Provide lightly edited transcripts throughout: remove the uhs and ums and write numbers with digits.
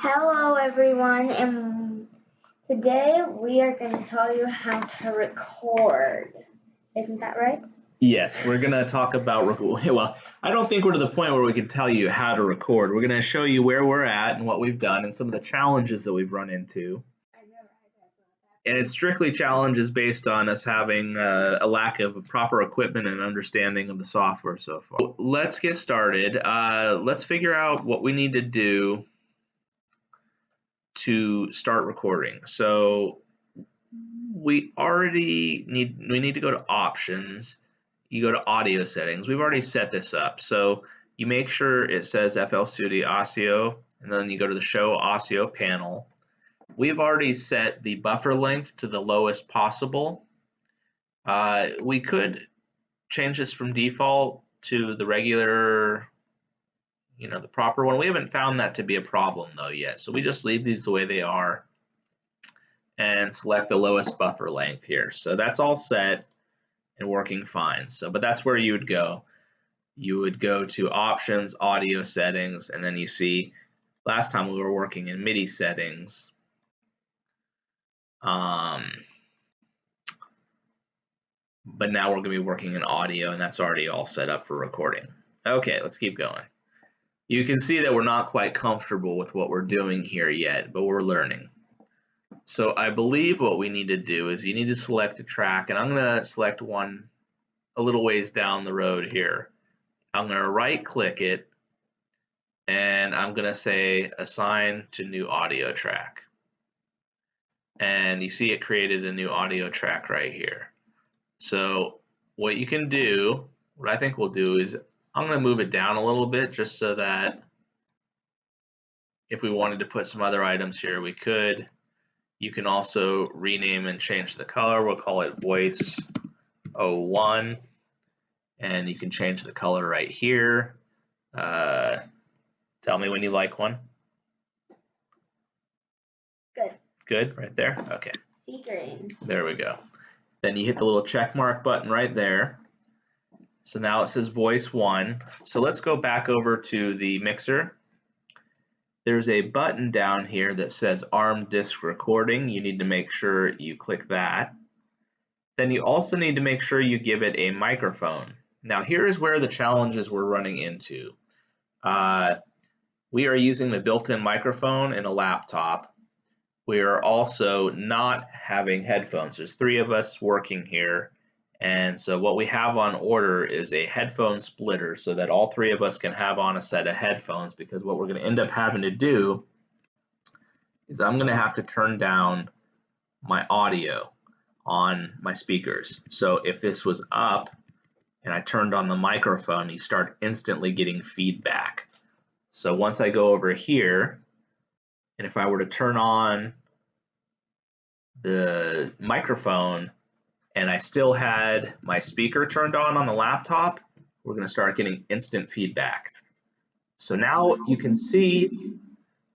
Hello everyone, and today we are going to tell you how to record. Isn't that right? Yes, we're going to talk about, well, I don't think we're to the point where we can tell you how to record. We're going to show you where we're at and what we've done and some of the challenges that we've run into. And it's strictly challenges based on us having a lack of proper equipment and understanding of the software so far. Let's get started. Let's figure out what we need to do to start recording. So we need to go to options. You go to audio settings. We've already set this up. So you make sure it says FL Studio Audio, and then you go to the Show Audio panel. We've already set the buffer length to the lowest possible. We could change this from default to the regular, the proper one. We haven't found that to be a problem though yet. So we just leave these the way they are and select the lowest buffer length here. So that's all set and working fine. But that's where you would go. You would go to options, audio settings, and then you see last time we were working in MIDI settings. But now we're going to be working in audio, and that's already all set up for recording. Okay, let's keep going. You can see that we're not quite comfortable with what we're doing here yet, but we're learning. So I believe what we need to do is you need to select a track, and I'm going to select one a little ways down the road here. I'm going to right click it, and I'm going to say assign to new audio track. And you see it created a new audio track right here. So what you can do, what I think we'll do is I'm going to move it down a little bit just so that if we wanted to put some other items here, we could. You can also rename and change the color. We'll call it Voice 01. And you can change the color right here. Tell me when you like one. Good. Good, right there? Okay. Sea green. There we go. Then you hit the little check mark button right there. So now it says Voice 1. So let's go back over to the mixer. There's a button down here that says ARM Disk Recording. You need to make sure you click that. Then you also need to make sure you give it a microphone. Now here is where the challenges we're running into. We are using the built-in microphone in a laptop. We are also not having headphones. There's 3 of us working here. And so what we have on order is a headphone splitter so that all 3 of us can have on a set of headphones, because what we're going to end up having to do is I'm going to have to turn down my audio on my speakers. So if this was up and I turned on the microphone, you start instantly getting feedback. So once I go over here, and if I were to turn on the microphone and I still had my speaker turned on the laptop, we're going to start getting instant feedback. So now you can see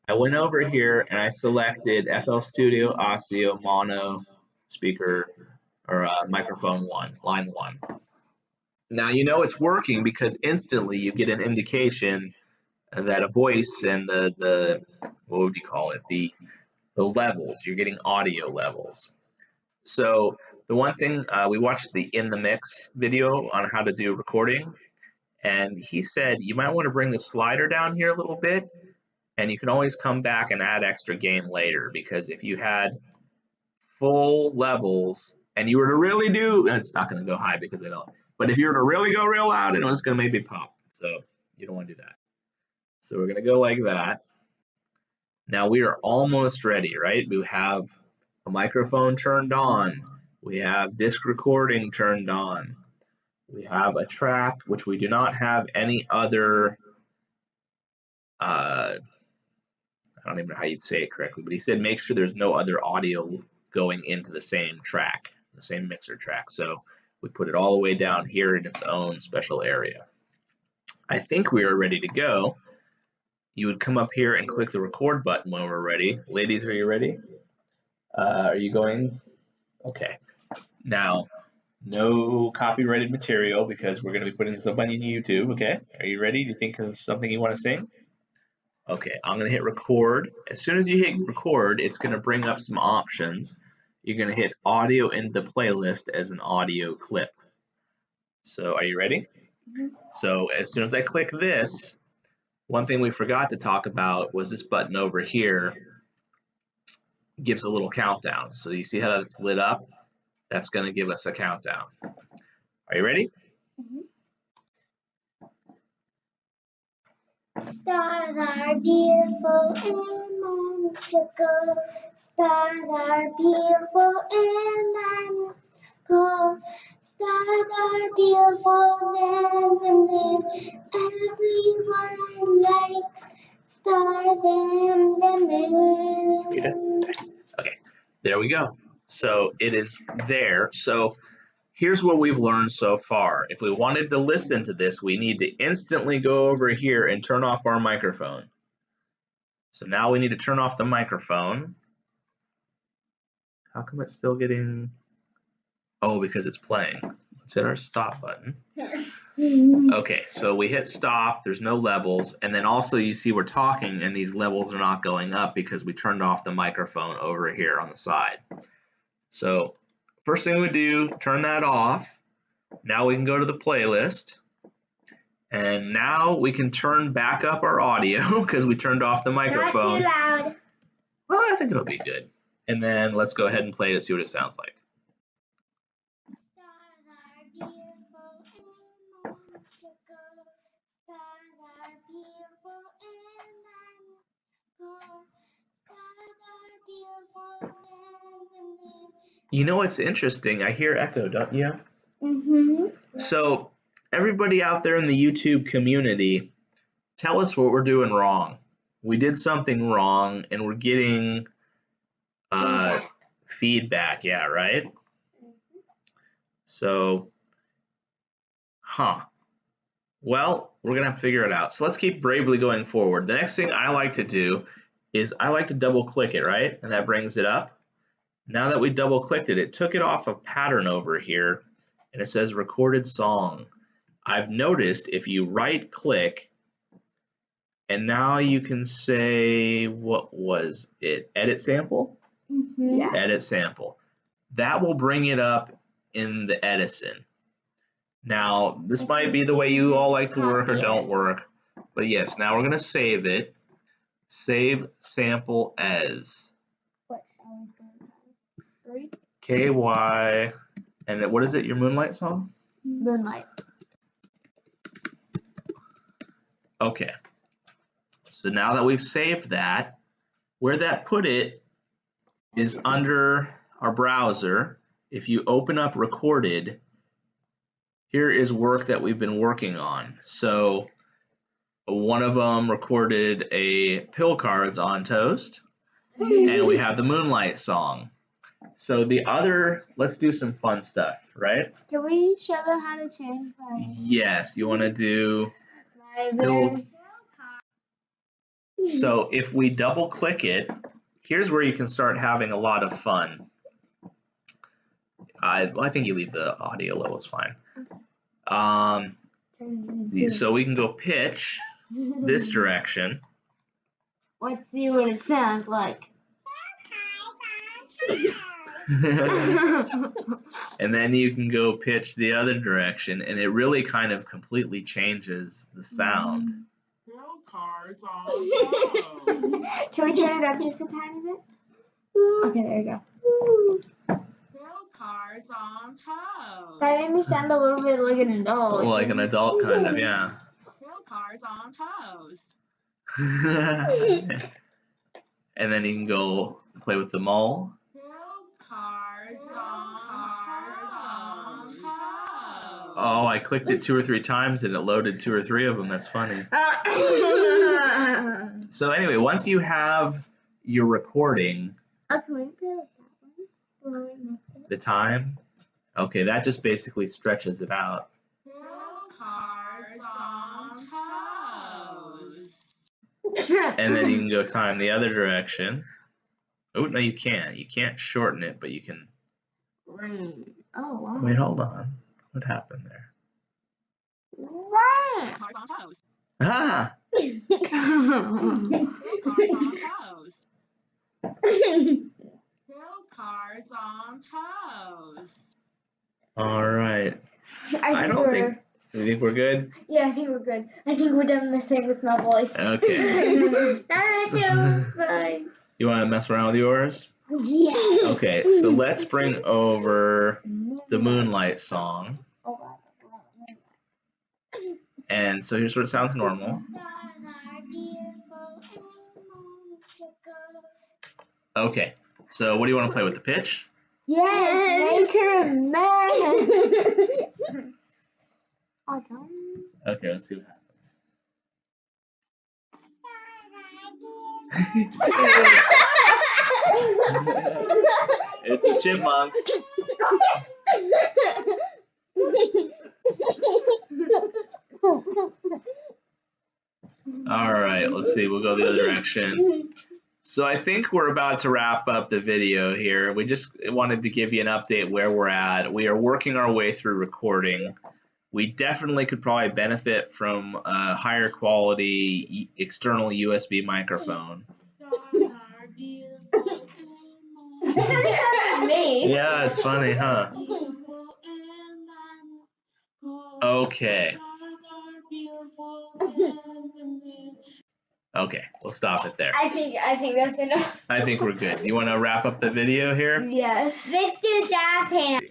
I went over here and I selected FL Studio Audio Mono speaker or microphone 1, line 1. Now you know it's working because instantly you get an indication that a voice and the what would you call it, the levels, you're getting audio levels. So the one thing, we watched the In the Mix video on how to do recording, and he said you might want to bring the slider down here a little bit, and you can always come back and add extra gain later, because if you had full levels and you were to really do, and it's not going to go high because I don't, but if you were to really go real loud, it was going to maybe pop. So you don't want to do that. So we're going to go like that. Now we are almost ready, right? We have a microphone turned on. We have disc recording turned on. We have a track, which we do not have any other, I don't even know how you'd say it correctly, but he said make sure there's no other audio going into the same track, the same mixer track. So we put it all the way down here in its own special area. I think we are ready to go. You would come up here and click the record button when we're ready. Ladies, are you ready? Are you going? Okay. Now, no copyrighted material because we're going to be putting this up on YouTube, okay? Are you ready? Do you think of something you want to sing? Okay, I'm going to hit record. As soon as you hit record, it's going to bring up some options. You're going to hit audio in the playlist as an audio clip. So are you ready? So as soon as I click this, one thing we forgot to talk about was this button over here gives a little countdown. So you see how that's lit up? That's going to give us a countdown. Are you ready? Stars are beautiful and magical. Stars are beautiful and magical. Stars are beautiful and the everyone likes stars and the moon. Okay, there we go. So it is there. So here's what we've learned so far. If we wanted to listen to this, we need to instantly go over here and turn off our microphone. So now we need to turn off the microphone. How come it's still getting... Oh, because it's playing. Let's hit our stop button. Okay, so we hit stop, there's no levels, and then also you see we're talking and these levels are not going up because we turned off the microphone over here on the side. So first thing we do, turn that off. Now we can go to the playlist, and now we can turn back up our audio because we turned off the microphone. Not too loud. Well, I think it'll be good. And then let's go ahead and play it to see what it sounds like. Stars are beautiful and magical. Stars are beautiful and magical. Stars are beautiful and magical. You know what's interesting? I hear echo, don't you? Mm-hmm. So everybody out there in the YouTube community, tell us what we're doing wrong. We did something wrong and we're getting feedback. Yeah, right? So, well, we're going to have to figure it out. So let's keep bravely going forward. The next thing I like to do is I like to double click it, right? And that brings it up. Now that we double clicked it, it took it off of pattern over here and it says recorded song. I've noticed if you right click and now you can say, what was it? Edit sample? Mm-hmm. Yeah. Edit sample. That will bring it up in the Edison. Now, this might be the way you all like to work or don't work, but yes, now we're going to save it. Save sample as. What sound is that? 3? KY, and what is it, your Moonlight song? Moonlight. Okay. So now that we've saved that, where that put it is under our browser. If you open up recorded, here is work that we've been working on. So one of them recorded a pill cards on toast, and we have the Moonlight song. So the other, let's do some fun stuff, right? Can we show them how to change my... Yes, you want to do... pill? So if we double click it, here's where you can start having a lot of fun. I think you leave the audio low, it's fine. So we can go pitch this direction. Let's see what it sounds like. And then you can go pitch the other direction, and it really kind of completely changes the sound. Can we turn it up just a tiny bit? Okay, there you go. Cards on toast. That made me sound a little bit like an adult. Like an adult, kind of, yeah. Cards on toast. And then you can go play with the mole. Cards on toast. Oh, I clicked it 2 or 3 times and it loaded 2 or 3 of them. That's funny. So anyway, once you have your recording, Can we play with that one? the time, okay, that just basically stretches it out. Cards on toast. And then you can go time the other direction. Oh, no, you can't. You can't shorten it, but you can. Oh, wow. Wait, hold on. What happened there? Wow. Cards on toast. Ah, Cards on toes. All right. I don't think. You think we're good? Yeah, I think we're good. I think we're done messing with my voice. Okay. Fine. You want to mess around with yours? Yes. Okay, so let's bring over the Moonlight song. And so here's what it sounds normal. Okay, so what do you want to play with, the pitch? Yes, make her mad. Okay, let's see what happens. It's the Chipmunks. All right, let's see. We'll go the other direction. So I think we're about to wrap up the video here. We just wanted to give you an update where we're at. We are working our way through recording. We definitely could probably benefit from a higher quality external USB microphone. Me. Yeah, it's funny, huh? Okay. Okay, we'll stop it there. I think that's enough. I think we're good. You want to wrap up the video here? Yes. Let's do Japan.